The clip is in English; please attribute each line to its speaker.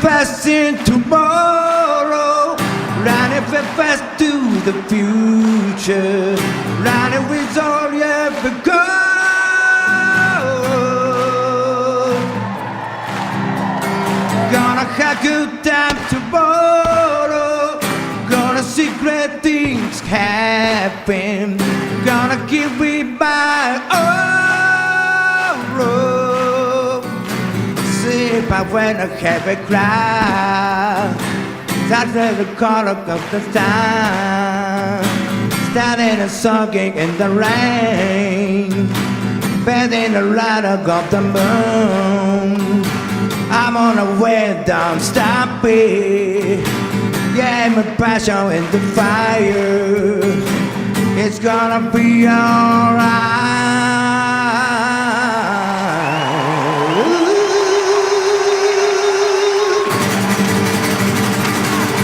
Speaker 1: fast in tomorrow, running fast to the future, running with all you ever go. Gonna have good time tomorrow, gonna see great things happen, gonna give it back all. See if I when I have a crowd, that's the color of the time, standing and soaking in the rain, bending the light of the moon. I'm on a way, don't stop it. Yeah, my passion in the fire. It's gonna be alright.